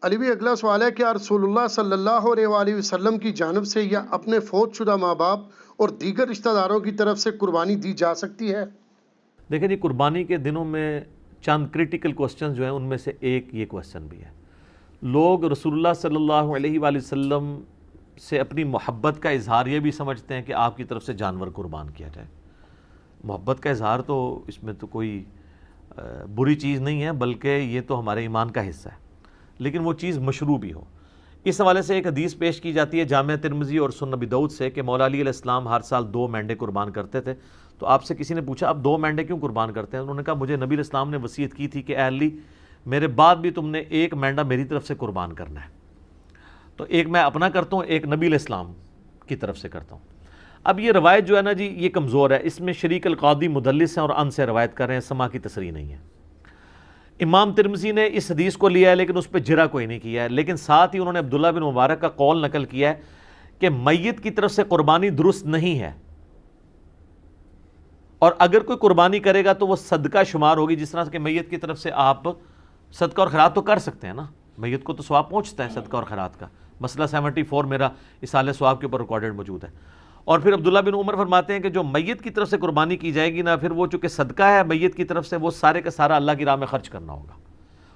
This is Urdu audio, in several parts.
علی بھی اگلا سوال ہے کہ رسول اللہ صلی اللہ علیہ وآلہ وسلم کی جانب سے یا اپنے فوت شدہ ماں باپ اور دیگر رشتہ داروں کی طرف سے قربانی دی جا سکتی ہے؟ دیکھیں جی، قربانی کے دنوں میں چند کرٹیکل کوسچنز جو ہیں ان میں سے ایک یہ کوسچن بھی ہے۔ لوگ رسول اللہ صلی اللہ علیہ وآلہ وسلم سے اپنی محبت کا اظہار یہ بھی سمجھتے ہیں کہ آپ کی طرف سے جانور قربان کیا جائے۔ محبت کا اظہار تو اس میں تو کوئی بری چیز نہیں ہے، بلکہ یہ تو ہمارے ایمان کا حصہ ہے، لیکن وہ چیز مشروع بھی ہو۔ اس حوالے سے ایک حدیث پیش کی جاتی ہے جامع ترمذی اور سنن ابی داؤد سے کہ مولا علی علیہ السلام ہر سال 2 مینڈے قربان کرتے تھے۔ تو آپ سے کسی نے پوچھا آپ 2 مینڈے کیوں قربان کرتے ہیں؟ انہوں نے کہا مجھے نبی علیہ السلام نے وصیت کی تھی کہ اے علی میرے بعد بھی تم نے 1 مینڈا میری طرف سے قربان کرنا ہے، تو ایک میں اپنا کرتا ہوں، ایک نبی علیہ السلام کی طرف سے کرتا ہوں۔ اب یہ روایت جو ہے نا جی یہ کمزور ہے، اس میں شریک القاضی مدلس ہیں اور ان سے روایت کر رہے ہیں، سما کی تصریح نہیں ہے۔ امام ترمذی نے اس حدیث کو لیا ہے لیکن اس پہ جرح کوئی نہیں کیا ہے، لیکن ساتھ ہی انہوں نے عبداللہ بن مبارک کا قول نقل کیا ہے کہ میت کی طرف سے قربانی درست نہیں ہے، اور اگر کوئی قربانی کرے گا تو وہ صدقہ شمار ہوگی، جس طرح کہ میت کی طرف سے آپ صدقہ اور خیرات تو کر سکتے ہیں نا، میت کو تو ثواب پہنچتا ہے صدقہ اور خیرات کا۔ مسئلہ 74 میرا اصالہ ثواب کے اوپر ریکارڈڈ موجود ہے۔ اور پھر عبداللہ بن عمر فرماتے ہیں کہ جو میت کی طرف سے قربانی کی جائے گی نا، پھر وہ چونکہ صدقہ ہے میت کی طرف سے، وہ سارے کا سارا اللہ کی راہ میں خرچ کرنا ہوگا،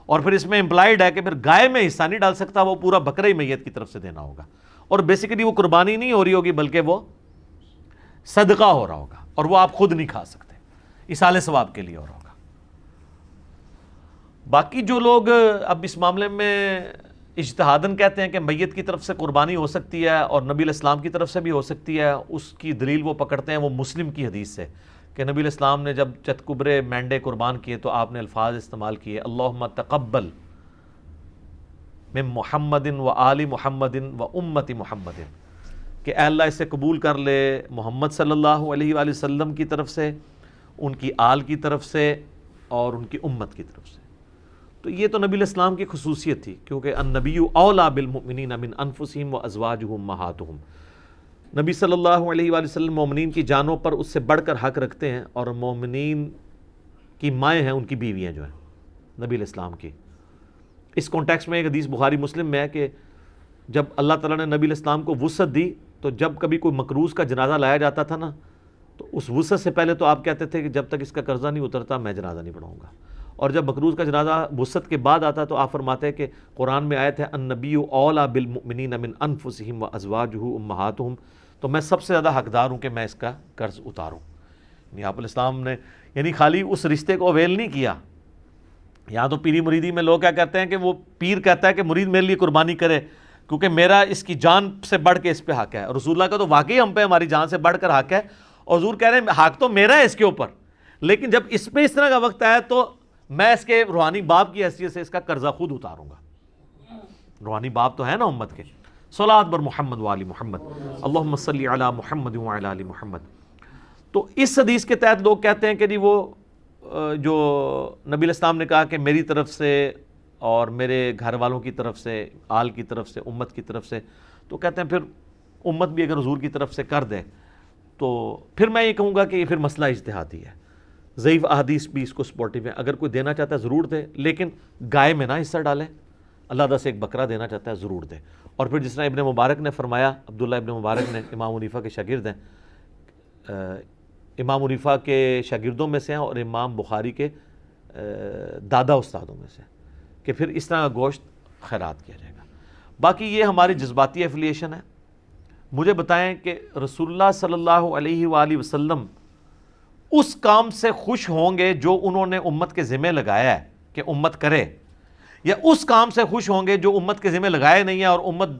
اور پھر اس میں امپلائڈ ہے کہ پھر گائے میں حصہ نہیں ڈال سکتا، وہ پورا بکرا ہی میت کی طرف سے دینا ہوگا، اور بیسیکلی وہ قربانی نہیں ہو رہی ہوگی بلکہ وہ صدقہ ہو رہا ہوگا، اور وہ آپ خود نہیں کھا سکتے، اصالہ ثواب کے لیے ہو رہا ہوگا۔ باقی جو لوگ اب اس معاملے میں اجتہاداً کہتے ہیں کہ میت کی طرف سے قربانی ہو سکتی ہے اور نبی علیہ السلام کی طرف سے بھی ہو سکتی ہے، اس کی دلیل وہ پکڑتے ہیں وہ مسلم کی حدیث سے کہ نبی علیہ السلام نے جب چتکبرے مینڈے قربان کیے تو آپ نے الفاظ استعمال کیے اللہم تقبل من محمد و آل محمد و امت محمد، کہ اے اللہ اسے قبول کر لے محمد صلی اللہ علیہ وآلہ وسلم کی طرف سے، ان کی آل کی طرف سے اور ان کی امت کی طرف سے۔ تو یہ تو نبی علیہ السلام کی خصوصیت تھی، کیونکہ النبی اولیٰ بالمؤمنین من انفسہم و ازواجہم امہاتہم، نبی صلی اللہ علیہ وآلہ وسلم مومنین کی جانوں پر اس سے بڑھ کر حق رکھتے ہیں، اور مومنین کی مائیں ہیں ان کی بیویاں جو ہیں نبی علیہ السلام کی۔ اس کانٹیکسٹ میں ایک حدیث بخاری مسلم میں ہے کہ جب اللہ تعالیٰ نے نبی علیہ السلام کو وسعت دی تو جب کبھی کوئی مقروض کا جنازہ لایا جاتا تھا نا، تو اس وسعت سے پہلے تو آپ کہتے تھے کہ جب تک اس کا قرضہ نہیں اترتا میں جنازہ نہیں پڑھاؤں گا، اور جب مقروض کا جنازہ وسعت کے بعد آتا تو آپ فرماتے ہیں کہ قرآن میں آیت ہے النبی اولیٰ بالمؤمنین من انفسہم و ازواجہ امہاتہم، تو میں سب سے زیادہ حقدار ہوں کہ میں اس کا قرض اتاروں۔ یعنی آپ علیہ السلام نے یعنی خالی اس رشتے کو اویل نہیں کیا۔ یہاں تو پیری مریدی میں لوگ کیا کہتے ہیں کہ وہ پیر کہتا ہے کہ مرید میرے لیے قربانی کرے کیونکہ میرا اس کی جان سے بڑھ کے اس پہ حق ہے، اور رسول اللہ کا تو واقعی ہم پہ ہماری جان سے بڑھ کر حق ہے، اور حضور کہہ رہے ہیں حق تو میرا ہے اس کے اوپر، لیکن جب اس پہ اس طرح کا وقت آیا تو میں اس کے روحانی باپ کی حیثیت سے اس کا قرضہ خود اتاروں گا۔ روحانی باپ تو ہے نا امت کے۔ صلاۃ بر محمد و آل محمد، اللہم صلی علی محمد و علی آل محمد۔ تو اس حدیث کے تحت لوگ کہتے ہیں کہ جی وہ جو نبی علیہ السلام نے کہا کہ میری طرف سے اور میرے گھر والوں کی طرف سے، آل کی طرف سے، امت کی طرف سے، تو کہتے ہیں پھر امت بھی اگر حضور کی طرف سے کر دے تو پھر میں یہ کہوں گا کہ یہ پھر مسئلہ اجتہادی ہے، ضعیف احادیث بھی اس کو سپورٹیو ہے، اگر کوئی دینا چاہتا ہے ضرور دے، لیکن گائے میں نہ حصہ ڈالیں، اللہ سے ایک بکرا دینا چاہتا ہے ضرور دے۔ اور پھر جس طرح ابن مبارک نے فرمایا، عبداللہ ابن مبارک نے امام حنیفہ کے شاگرد ہیں، امام حنیفہ کے شاگردوں میں سے ہیں اور امام بخاری کے دادا استادوں میں سے، کہ پھر اس طرح کا گوشت خیرات کیا جائے گا۔ باقی یہ ہماری جذباتی ایفیلیشن ہے۔ مجھے بتائیں کہ رسول اللہ صلی اللہ علیہ وآلہ وسلم اس کام سے خوش ہوں گے جو انہوں نے امت کے ذمہ لگایا ہے کہ امت کرے، یا اس کام سے خوش ہوں گے جو امت کے ذمہ لگائے نہیں ہے اور امت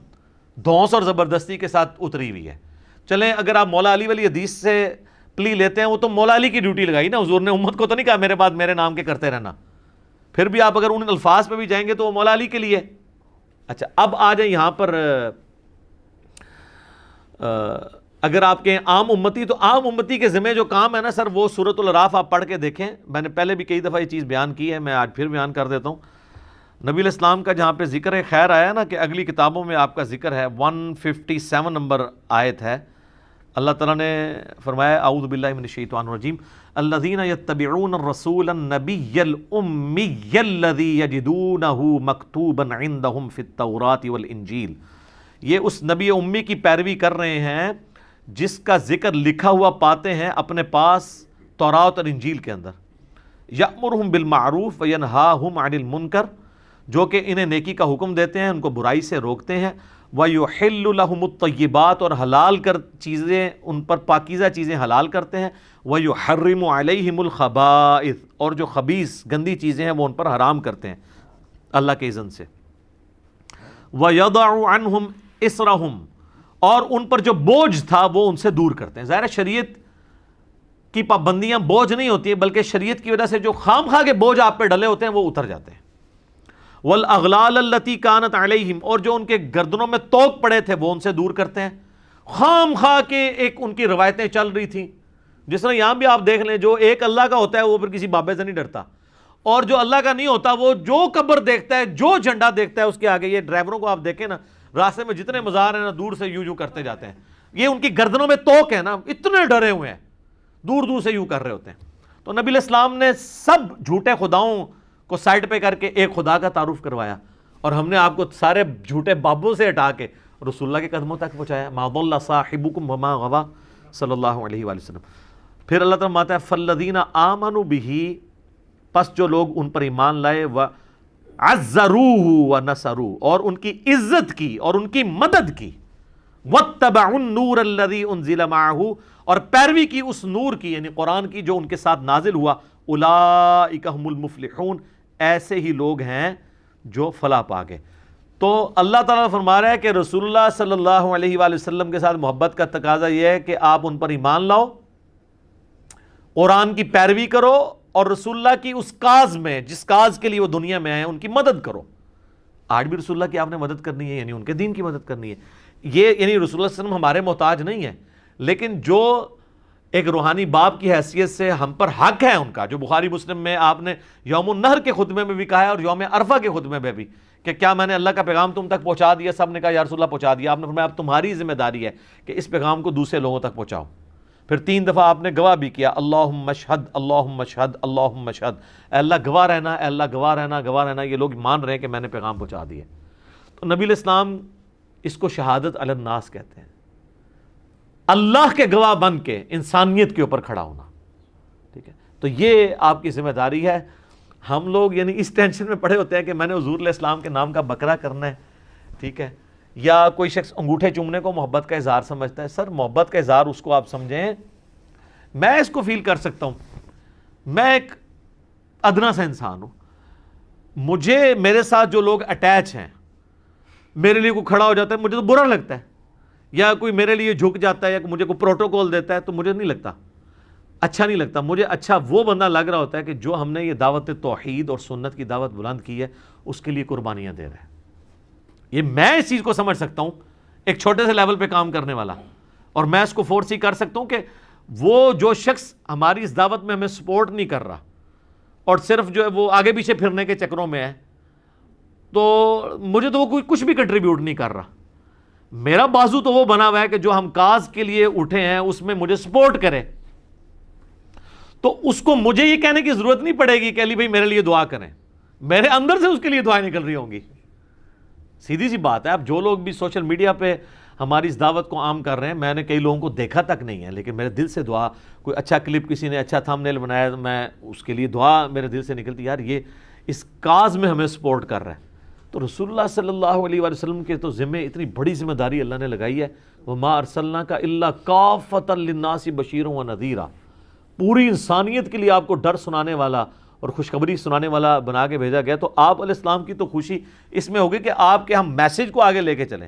دھونس اور زبردستی کے ساتھ اتری ہوئی ہے؟ چلیں اگر آپ مولا علی والی حدیث سے پلی لیتے ہیں، وہ تو مولا علی کی ڈیوٹی لگائی نا، حضور نے امت کو تو نہیں کہا میرے بعد میرے نام کے کرتے رہنا، پھر بھی آپ اگر ان الفاظ پہ بھی جائیں گے تو وہ مولا علی کے لیے۔ اچھا اب آ جائیں یہاں پر، اگر آپ کہیں عام امتی، تو عام امتی کے ذمہ جو کام ہے نا سر، وہ سورۃ الاعراف آپ پڑھ کے دیکھیں، میں نے پہلے بھی کئی دفعہ یہ چیز بیان کی ہے، میں آج پھر بیان کر دیتا ہوں۔ نبی علیہ السلام کا جہاں پہ ذکر خیر آیا نا کہ اگلی کتابوں میں آپ کا ذکر ہے، 157 نمبر آیت ہے، اللہ تعالیٰ نے فرمایا اعوذ باللہ من الشیطان الرجیم الذین یتبعون الرسول النبی الامی الذی یجدونہ مکتوبا عندہم فی التوراۃ والانجیل، یہ اس نبی امی کی پیروی کر رہے ہیں جس کا ذکر لکھا ہوا پاتے ہیں اپنے پاس تورات اور انجیل کے اندر، یأمرہم بالمعروف وینہاہم عن المنکر، جو کہ انہیں نیکی کا حکم دیتے ہیں، ان کو برائی سے روکتے ہیں، وَيُحِلُّ لَهُمُ الطَّيِّبَاتِ، اور حلال کر چیزیں ان پر پاکیزہ چیزیں حلال کرتے ہیں، وَيُحَرِّمُ عَلَيْهِمُ الْخَبَائِث، اور جو خبیث گندی چیزیں ہیں وہ ان پر حرام کرتے ہیں اللہ کے اذن سے، وَيَضَعُ عَنْهُمْ إِسْرَهُمْ، اور ان پر جو بوجھ تھا وہ ان سے دور کرتے ہیں۔ ظاہر شریعت کی پابندیاں بوجھ نہیں ہوتی ہیں، بلکہ شریعت کی وجہ سے جو خام خواہ کے بوجھ آپ پہ ڈلے ہوتے ہیں وہ اتر جاتے ہیں۔ والاغلال التي كانت عليهم، اور جو ان کے گردنوں میں توق پڑے تھے وہ ان سے دور کرتے ہیں۔ خام خواہ کے ایک ان کی روایتیں چل رہی تھیں، جس طرح یہاں بھی آپ دیکھ لیں، جو ایک اللہ کا ہوتا ہے وہ پھر کسی بابے سے نہیں ڈرتا، اور جو اللہ کا نہیں ہوتا وہ جو قبر دیکھتا ہے، جو جھنڈا دیکھتا ہے اس کے آگے، یہ ڈرائیوروں کو آپ دیکھیں نا، راستے میں جتنے مزار ہیں نا دور سے یوں کرتے جاتے ہیں، یہ ان کی گردنوں میں توق ہے نا، اتنے ڈرے ہوئے ہیں، دور دور سے یوں کر رہے ہوتے ہیں۔ تو نبی علیہ السلام نے سب جھوٹے خداؤں کو سائڈ پہ کر کے ایک خدا کا تعارف کروایا، اور ہم نے آپ کو سارے جھوٹے بابوں سے ہٹا کے رسول اللہ کے قدموں تک پہنچایا۔ ما ضل صاحبکم وما غوی صلی اللہ علیہ وآلہ وسلم۔ پھر اللہ تعالیٰ فرماتا ہے فالذین آمنوا بہ، پس جو لوگ ان پر ایمان لائے، وعزروہ ونصروہ، اور ان کی عزت کی اور ان کی مدد کی، واتبعوا النور الذی انزل معہ، اور پیروی کی اس نور کی یعنی قرآن کی جو ان کے ساتھ نازل ہوا، اولئک هم المفلحون، ایسے ہی لوگ ہیں جو فلاح پا گئے۔ تو اللہ تعالیٰ فرما رہا ہے کہ رسول اللہ صلی اللہ علیہ وآلہ وسلم کے ساتھ محبت کا تقاضا یہ ہے کہ آپ ان پر ایمان لاؤ، قرآن کی پیروی کرو، اور رسول اللہ کی اس کاز میں جس کاز کے لیے وہ دنیا میں آئے ان کی مدد کرو۔ آج بھی رسول اللہ کی آپ نے مدد کرنی ہے، یعنی ان کے دین کی مدد کرنی ہے۔ یہ یعنی رسول اللہ صلی اللہ علیہ وسلم ہمارے محتاج نہیں ہے، لیکن جو ایک روحانی باپ کی حیثیت سے ہم پر حق ہے ان کا، جو بخاری مسلم میں آپ نے یوم النحر کے خطبے میں بھی کہا ہے اور یوم عرفہ کے خطبے میں بھی، کہ کیا میں نے اللہ کا پیغام تم تک پہنچا دیا؟ سب نے کہا یا رسول اللہ پہنچا دیا۔ آپ نے فرمایا اب تمہاری ذمہ داری ہے کہ اس پیغام کو دوسرے لوگوں تک پہنچاؤ۔ پھر 3 دفعہ آپ نے گواہ بھی کیا، اللہم اشہد اللہم اشہد اللہم اشہد، اے اللہ گواہ رہنا، اے اللہ گواہ رہنا، گواہ رہنا، یہ لوگ مان رہے ہیں کہ میں نے پیغام پہنچا دیا۔ تو نبی علیہ السلام اس کو شہادت علی الناس کہتے ہیں، اللہ کے گواہ بن کے انسانیت کے اوپر کھڑا ہونا، ٹھیک ہے؟ تو یہ آپ کی ذمہ داری ہے۔ ہم لوگ یعنی اس ٹینشن میں پڑے ہوتے ہیں کہ میں نے حضور علیہ السلام کے نام کا بکرا کرنا ہے، ٹھیک ہے؟ یا کوئی شخص انگوٹھے چومنے کو محبت کا اظہار سمجھتا ہے۔ سر محبت کا اظہار اس کو آپ سمجھیں، میں اس کو فیل کر سکتا ہوں، میں ایک ادنا سا انسان ہوں، مجھے میرے ساتھ جو لوگ اٹیچ ہیں، میرے لیے کوئی کھڑا ہو جاتا ہے مجھے تو برا لگتا ہے، یا کوئی میرے لیے جھک جاتا ہے یا مجھے کوئی پروٹوکول دیتا ہے تو مجھے نہیں لگتا، اچھا نہیں لگتا۔ مجھے اچھا وہ بندہ لگ رہا ہوتا ہے کہ جو ہم نے یہ دعوت توحید اور سنت کی دعوت بلند کی ہے اس کے لیے قربانیاں دے رہا ہے۔ یہ میں اس چیز کو سمجھ سکتا ہوں، ایک چھوٹے سے لیول پہ کام کرنے والا، اور میں اس کو فورس ہی کر سکتا ہوں کہ وہ جو شخص ہماری اس دعوت میں ہمیں سپورٹ نہیں کر رہا اور صرف جو ہے وہ آگے پیچھے پھرنے کے چکروں میں ہے، تو مجھے تو وہ کوئی کچھ بھی کنٹریبیوٹ نہیں کر رہا۔ میرا بازو تو وہ بنا ہوا ہے کہ جو ہم کاز کے لیے اٹھے ہیں اس میں مجھے سپورٹ کرے، تو اس کو مجھے یہ کہنے کی ضرورت نہیں پڑے گی کہ علی بھائی میرے لیے دعا کریں، میرے اندر سے اس کے لیے دعائیں نکل رہی ہوں گی۔ سیدھی سی بات ہے۔ اب جو لوگ بھی سوشل میڈیا پہ ہماری اس دعوت کو عام کر رہے ہیں، میں نے کئی لوگوں کو دیکھا تک نہیں ہے، لیکن میرے دل سے دعا، کوئی اچھا کلپ کسی نے اچھا تھمبنیل بنایا، میں اس کے لیے دعا میرے دل سے نکلتی، یار یہ اس کاز میں ہمیں سپورٹ کر رہا ہے۔ تو رسول اللہ صلی اللہ علیہ وآلہ وسلم کے تو ذمہ اتنی بڑی ذمہ داری اللہ نے لگائی ہے، وَمَا أَرْسَلْنَاكَ إِلَّا كَافَّةً لِلنَّاسِ بَشِيرًا وَنَذِيرًا، پوری انسانیت کے لیے آپ کو ڈر سنانے والا اور خوشخبری سنانے والا بنا کے بھیجا گیا۔ تو آپ علیہ السلام کی تو خوشی اس میں ہوگی کہ آپ کے ہم میسج کو آگے لے کے چلیں،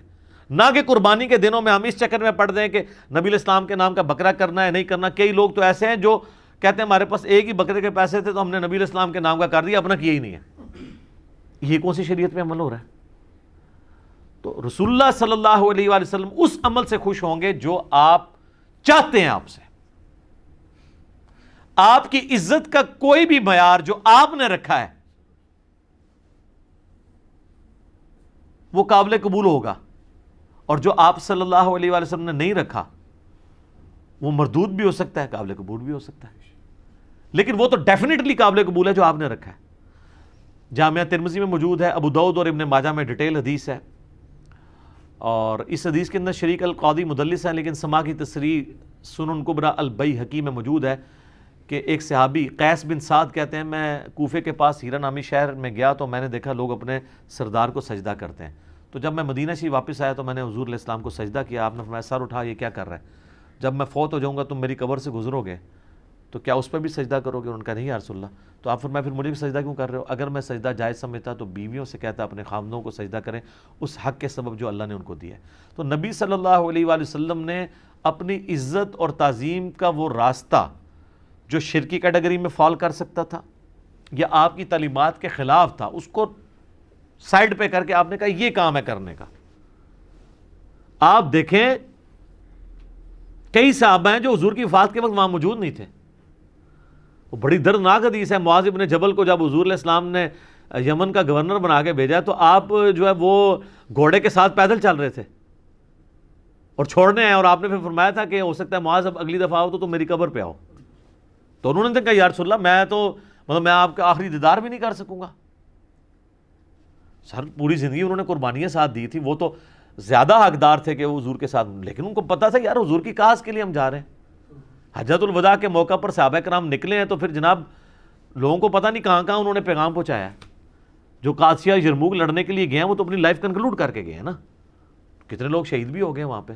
نہ کہ قربانی کے دنوں میں ہم اس چکر میں پڑ دیں کہ نبی علیہ السلام کے نام کا بکرا کرنا ہے نہیں کرنا۔ کئی لوگ تو ایسے ہیں جو کہتے ہیں ہمارے پاس ایک ہی بکرے کے پیسے تھے تو ہم نے نبی علیہ السلام کے نام کا کر دیا، اپنا کیا ہی نہیں ہے۔ یہ کون سی شریعت میں عمل ہو رہا ہے؟ تو رسول اللہ صلی اللہ علیہ وآلہ وسلم اس عمل سے خوش ہوں گے جو آپ چاہتے ہیں آپ سے۔ آپ کی عزت کا کوئی بھی معیار جو آپ نے رکھا ہے وہ قابل قبول ہوگا، اور جو آپ صلی اللہ علیہ وآلہ وسلم نے نہیں رکھا وہ مردود بھی ہو سکتا ہے، قابل قبول بھی ہو سکتا ہے، لیکن وہ تو ڈیفینیٹلی قابل قبول ہے جو آپ نے رکھا ہے۔ جامعہ ترمذی میں موجود ہے، ابو داؤد اور ابن ماجہ میں ڈیٹیل حدیث ہے، اور اس حدیث کے اندر شریک القاضی مدلس ہے، لیکن سما کی تصریح سنن کبریٰ البیہقی میں موجود ہے کہ ایک صحابی قیس بن سعد کہتے ہیں میں کوفے کے پاس ہیرا نامی شہر میں گیا تو میں نے دیکھا لوگ اپنے سردار کو سجدہ کرتے ہیں، تو جب میں مدینہ شریف واپس آیا تو میں نے حضور علیہ السلام کو سجدہ کیا، آپ نے فرمایا سر اٹھا، یہ کیا کر رہا ہے؟ جب میں فوت ہو جاؤں گا تم میری قبر سے گزرو گے تو کیا اس پہ بھی سجدہ کرو گے؟ ان کا نہیں یا رسول اللہ۔ تو آپ فرمایا پھر مجھے بھی سجدہ کیوں کر رہے ہو؟ اگر میں سجدہ جائز سمجھتا تو بیویوں سے کہتا اپنے خامدوں کو سجدہ کریں اس حق کے سبب جو اللہ نے ان کو دیا ہے۔ تو نبی صلی اللہ علیہ وآلہ وسلم نے اپنی عزت اور تعظیم کا وہ راستہ جو شرکی کیٹیگری میں فال کر سکتا تھا یا آپ کی تعلیمات کے خلاف تھا، اس کو سائڈ پہ کر کے آپ نے کہا یہ کام ہے کرنے کا۔ آپ دیکھیں کئی صحابہ ہیں جو حضور کی وفات کے وقت وہاں موجود نہیں تھے، وہ بڑی دردناک حدیث ہے۔ معاذ ابن جبل کو جب حضور علیہ السلام نے یمن کا گورنر بنا کے بھیجا تو آپ جو ہے وہ گھوڑے کے ساتھ پیدل چل رہے تھے اور چھوڑنے آئے، اور آپ نے پھر فرمایا تھا کہ ہو سکتا ہے معاذ اب اگلی دفعہ آؤ تو تم میری قبر پہ آؤ، تو انہوں نے کہا یا رسول اللہ میں تو میں آپ کا آخری دیدار بھی نہیں کر سکوں گا۔ سر پوری زندگی انہوں نے قربانیاں ساتھ دی تھی، وہ تو زیادہ حقدار تھے کہ وہ حضور کے ساتھ، لیکن ان کو پتا تھا یار حضور کی کاز کے لیے ہم جا رہے ہیں۔ حجۃ الوداع کے موقع پر صحابہ کرام نکلے ہیں تو پھر جناب لوگوں کو پتہ نہیں کہاں کہاں انہوں نے پیغام پہنچایا ہے۔ جو قادسیہ یرموک لڑنے کے لیے گئے ہیں وہ تو اپنی لائف کنکلوڈ کر کے گئے ہیں نا، کتنے لوگ شہید بھی ہو گئے وہاں پہ۔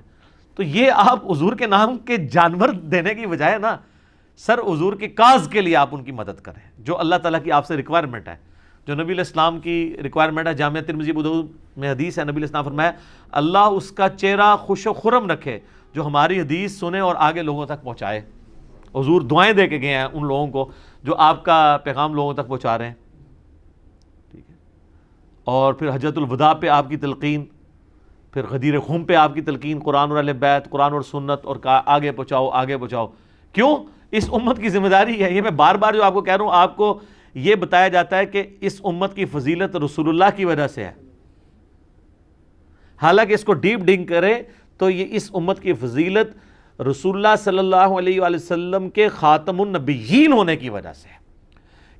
تو یہ آپ حضور کے نام کے جانور دینے کی بجائے نا سر حضور کی کاز کے لیے آپ ان کی مدد کریں، جو اللہ تعالیٰ کی آپ سے ریکوائرمنٹ ہے، جو نبی علیہ السلام کی ریکوائرمنٹ ہے۔ جامعہ ترمذی ابو داؤد میں حدیث ہے، نبی علیہ السلام فرمایا اللہ اس کا چہرہ خوش و خرم رکھے جو ہماری حدیث سنے اور آگے لوگوں تک پہنچائے۔ حضور دعائیں دے کے گئے ہیں ان لوگوں کو جو آپ کا پیغام لوگوں تک پہنچا رہے ہیں، ٹھیک ہے۔ اور پھر حجۃ الوداع پہ آپ کی تلقین، پھر غدیر خم پہ آپ کی تلقین، قرآن اور اہل بیت، قرآن اور سنت، اور آگے پہنچاؤ آگے پہنچاؤ۔ کیوں؟ اس امت کی ذمہ داری ہے۔ یہ میں بار بار جو آپ کو کہہ رہا ہوں، آپ کو یہ بتایا جاتا ہے کہ اس امت کی فضیلت رسول اللہ کی وجہ سے ہے، حالانکہ اس کو ڈیپ ڈنگ کرے تو یہ اس امت کی فضیلت رسول اللہ صلی اللہ علیہ وآلہ وسلم کے خاتم النبیین ہونے کی وجہ سے ہے،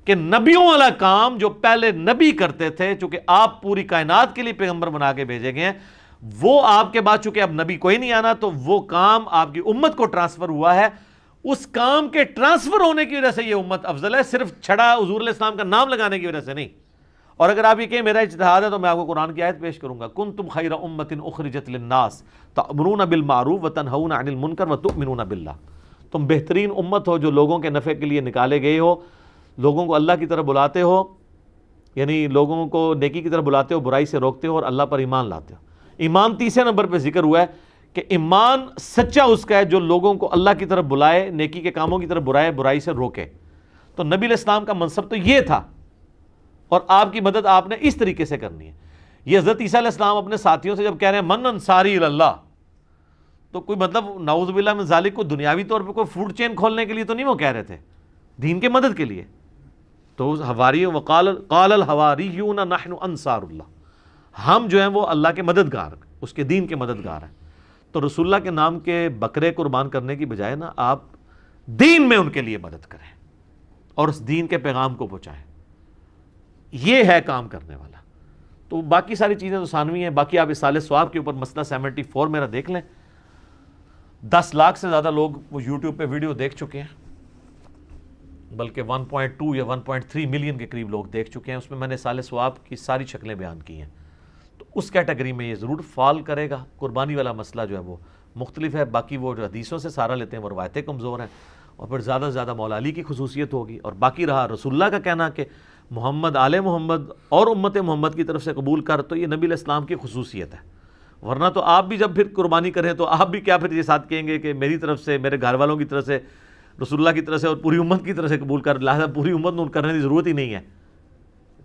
کہ نبیوں والا کام جو پہلے نبی کرتے تھے، چونکہ آپ پوری کائنات کے لیے پیغمبر بنا کے بھیجے گئے ہیں، وہ آپ کے بعد چونکہ اب نبی کوئی نہیں آنا تو وہ کام آپ کی امت کو ٹرانسفر ہوا ہے۔ اس کام کے ٹرانسفر ہونے کی وجہ سے یہ امت افضل ہے، صرف چھڑا حضور علیہ السلام کا نام لگانے کی وجہ سے نہیں۔ اور اگر آپ یہ کہیں میرا اجتہاد ہے تو میں آپ کو قرآن کی آیت پیش کروں گا، کنتم خیر امۃ اخرجت للناس تأمرون بالمعروف وتنہون عن المنکر وتؤمنون باللہ، تم بہترین امت ہو جو لوگوں کے نفع کے لیے نکالے گئے ہو، لوگوں کو اللہ کی طرف بلاتے ہو، یعنی لوگوں کو نیکی کی طرف بلاتے ہو، برائی سے روکتے ہو، اور اللہ پر ایمان لاتے ہو۔ ایمان تیسرے نمبر پہ ذکر ہوا ہے کہ ایمان سچا اس کا ہے جو لوگوں کو اللہ کی طرف بلائے، نیکی کے کاموں کی طرف برائے، برائی سے روکے۔ تو نبی علیہ السلام کا منصب تو یہ تھا، اور آپ کی مدد آپ نے اس طریقے سے کرنی ہے۔ یہ حضرت عیسیٰ علیہ السلام اپنے ساتھیوں سے جب کہہ رہے ہیں من انصاری اللہ، تو کوئی مطلب نعوذ باللہ من ذالک کو دنیاوی طور پہ کوئی فوڈ چین کھولنے کے لیے تو نہیں وہ کہہ رہے تھے، دین کے مدد کے لیے۔ تو حواریوں قال الحواریون نحن انصار اللہ، ہم جو ہیں وہ اللہ کے مددگار، اس کے دین کے مددگار ہیں۔ تو رسول اللہ کے نام کے بکرے قربان کرنے کی بجائے نا آپ دین میں ان کے لیے مدد کریں اور اس دین کے پیغام کو پہنچائیں، یہ ہے کام کرنے والا۔ تو باقی ساری چیزیں تو ثانوی ہیں، باقی آپ اصالہ ثواب کے اوپر مسئلہ 74 میرا دیکھ لیں، 10 لاکھ سے زیادہ لوگ وہ یوٹیوب پہ ویڈیو دیکھ چکے ہیں، بلکہ 1.2 یا 1.3 ملین کے قریب لوگ دیکھ چکے ہیں۔ اس میں میں نے اصالہ ثواب کی ساری شکلیں بیان کی ہیں، تو اس کیٹیگری میں یہ ضرور فال کرے گا۔ قربانی والا مسئلہ جو ہے وہ مختلف ہے، باقی وہ جو حدیثوں سے سہارا لیتے ہیں وہ روایتیں کمزور ہیں، اور پھر زیادہ سے زیادہ مولا علی کی خصوصیت ہوگی، اور باقی رہا رسول اللہ کا کہنا کہ محمد آل محمد اور امت محمد کی طرف سے قبول کر، تو یہ نبی علیہ السلام کی خصوصیت ہے۔ ورنہ تو آپ بھی جب پھر قربانی کریں تو آپ بھی کیا پھر یہ ساتھ کہیں گے کہ میری طرف سے، میرے گھر والوں کی طرف سے، رسول اللہ کی طرف سے اور پوری امت کی طرف سے قبول کر، لہٰذا پوری امت نے کرنے کی ضرورت ہی نہیں ہے،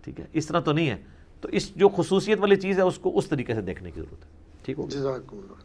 ٹھیک ہے، اس طرح تو نہیں ہے۔ تو اس جو خصوصیت والی چیز ہے اس کو اس طریقے سے دیکھنے کی ضرورت ہے، ٹھیک ہو گیا۔ جزاکم اللہ۔